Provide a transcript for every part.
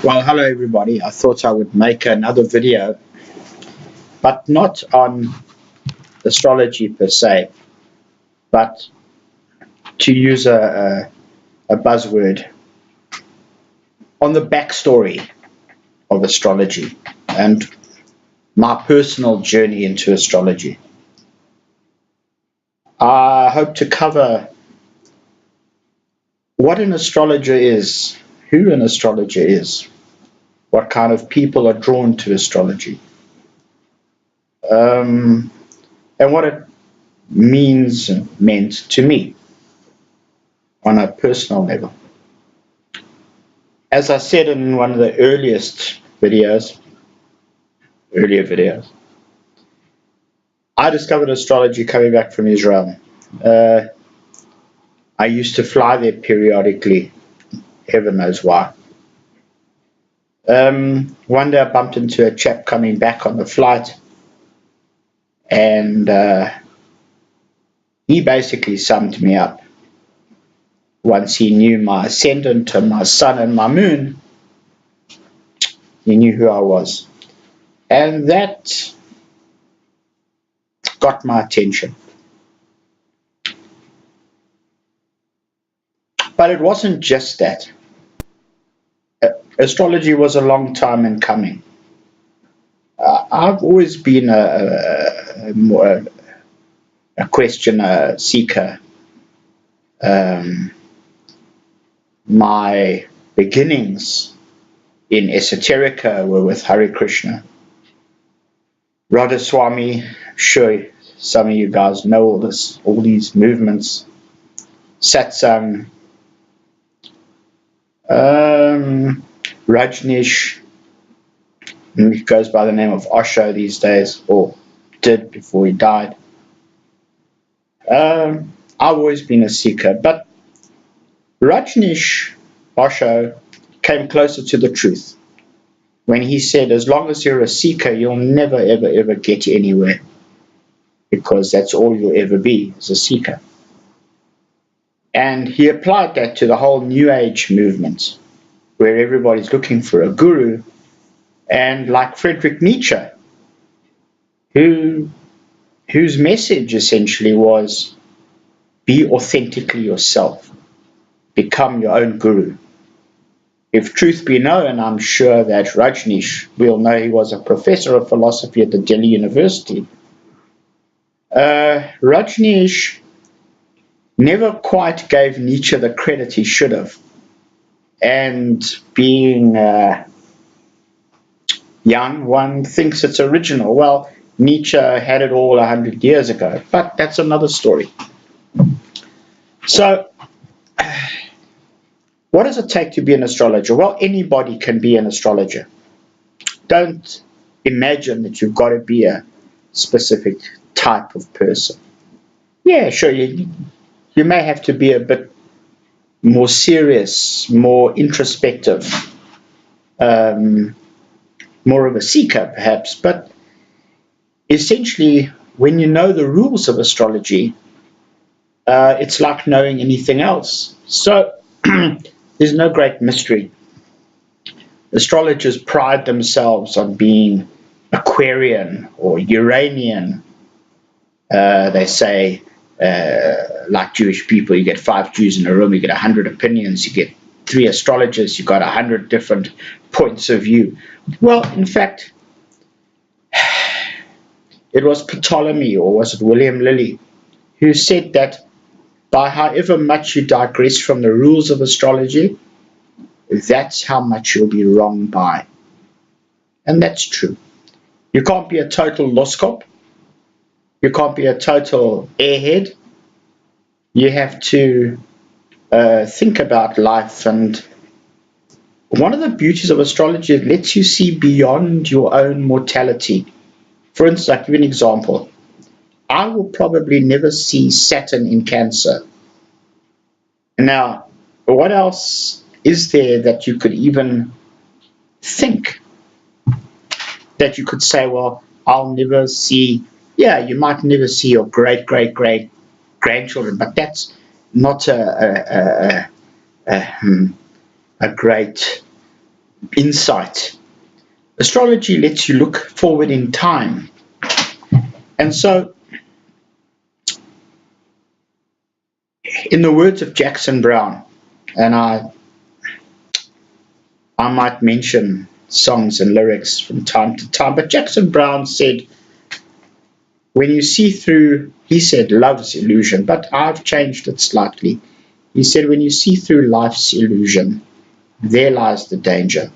Well, hello everybody. I thought I would make another video, but not on astrology per se, but to use a buzzword on the backstory of astrology and my personal journey into astrology. I hope to cover what an astrologer is, who an astrologer is, what kind of people are drawn to astrology, and what it meant to me on a personal level. As I said in one of the earlier videos, I discovered astrology coming back from Israel. I used to fly there periodically, heaven knows why. One day I bumped into a chap coming back on the flight, and he basically summed me up. Once he knew my ascendant and my sun and my moon, he knew who I was. And that got my attention. But it wasn't just that. Astrology was a long time in coming. I've always been a questioner, seeker. My beginnings in esoterica were with Hare Krishna. Radhaswami, sure some of you guys know all these movements. Satsang, Rajneesh, he goes by the name of Osho these days, or did before he died. I've always been a seeker, but Rajneesh Osho came closer to the truth when he said, as long as you're a seeker, you'll never, ever, ever get anywhere, because that's all you'll ever be, is a seeker. And he applied that to the whole New Age movement, where everybody's looking for a guru, and like Friedrich Nietzsche, whose message essentially was, be authentically yourself, become your own guru. If truth be known, I'm sure that Rajneesh, we'll know he was a professor of philosophy at the Delhi University. Rajneesh never quite gave Nietzsche the credit he should have. And being young, one thinks it's original. Well, Nietzsche had it all 100 years ago, but that's another story. So, what does it take to be an astrologer? Well, anybody can be an astrologer. Don't imagine that you've got to be a specific type of person. Yeah, sure, you may have to be a bit more serious, more introspective, more of a seeker perhaps, but essentially when you know the rules of astrology, it's like knowing anything else. So there's no great mystery. Astrologers pride themselves on being Aquarian or Uranian. They say, like Jewish people, you get 5 Jews in a room, you get 100 opinions, you get 3 astrologers, you got 100 different points of view. Well, in fact, it was Ptolemy, or was it William Lilly, who said that by however much you digress from the rules of astrology, that's how much you'll be wrong by. And that's true. You can't be a total loskop. You can't be a total airhead. You have to think about life. And one of the beauties of astrology, it lets you see beyond your own mortality. For instance, I'll give you an example. I will probably never see Saturn in Cancer. Now, what else is there that you could even think? That you could say, well, I'll never see, yeah, you might never see your great-great-great-grandchildren, but that's not a great insight. Astrology lets you look forward in time. And so, in the words of Jackson Brown, and I might mention songs and lyrics from time to time, but Jackson Brown said, when you see through, he said, love's illusion, but I've changed it slightly. He said, when you see through life's illusion, there lies the danger.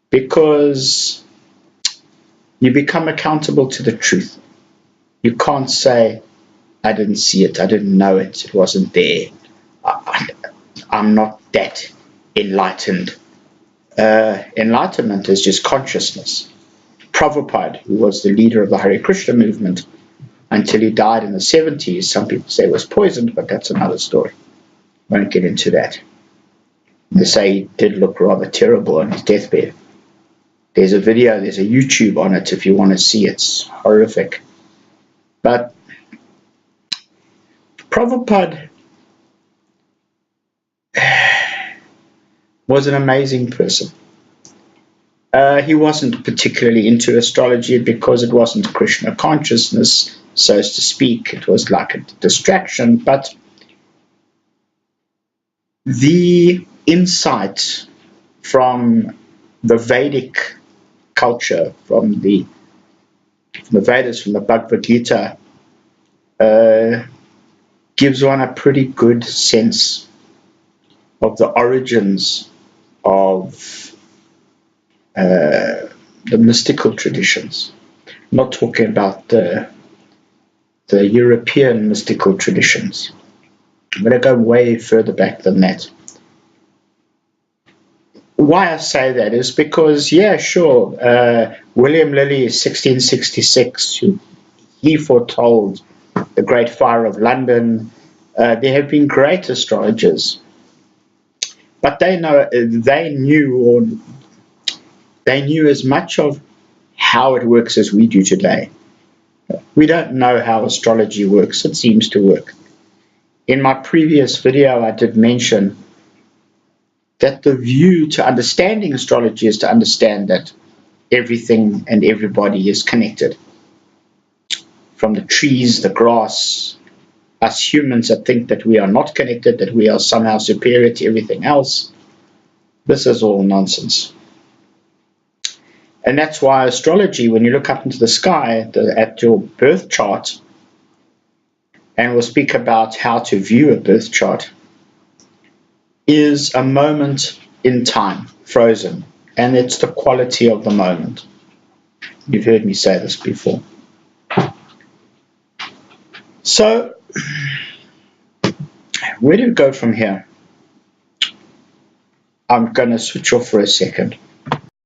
Because you become accountable to the truth. You can't say, I didn't see it, I didn't know it, it wasn't there. I'm not that enlightened. Enlightenment is just consciousness. Prabhupada, who was the leader of the Hare Krishna movement until he died in the 70s, some people say he was poisoned, but that's another story. Won't get into that. They say he did look rather terrible on his deathbed. There's a video, there's a YouTube on it if you want to see it. It's horrific. But Prabhupada was an amazing person. He wasn't particularly into astrology because it wasn't Krishna consciousness, so as to speak. It was like a distraction, but the insight from the Vedic culture, from the Vedas, from the Bhagavad Gita, gives one a pretty good sense of the origins of the mystical traditions. I'm not talking about the European mystical traditions. I'm going to go way further back than that. Why I say that is because, yeah, sure, William Lilly, 1666, he foretold the Great Fire of London. There have been great astrologers, but they knew as much of how it works as we do today. We don't know how astrology works. It seems to work. In my previous video, I did mention that the view to understanding astrology is to understand that everything and everybody is connected. From the trees, the grass, us humans that think that we are not connected, that we are somehow superior to everything else. This is all nonsense. And that's why astrology, when you look up into the sky at your birth chart, and we'll speak about how to view a birth chart, is a moment in time, frozen, and it's the quality of the moment. You've heard me say this before. So, where do we go from here? I'm going to switch off for a second.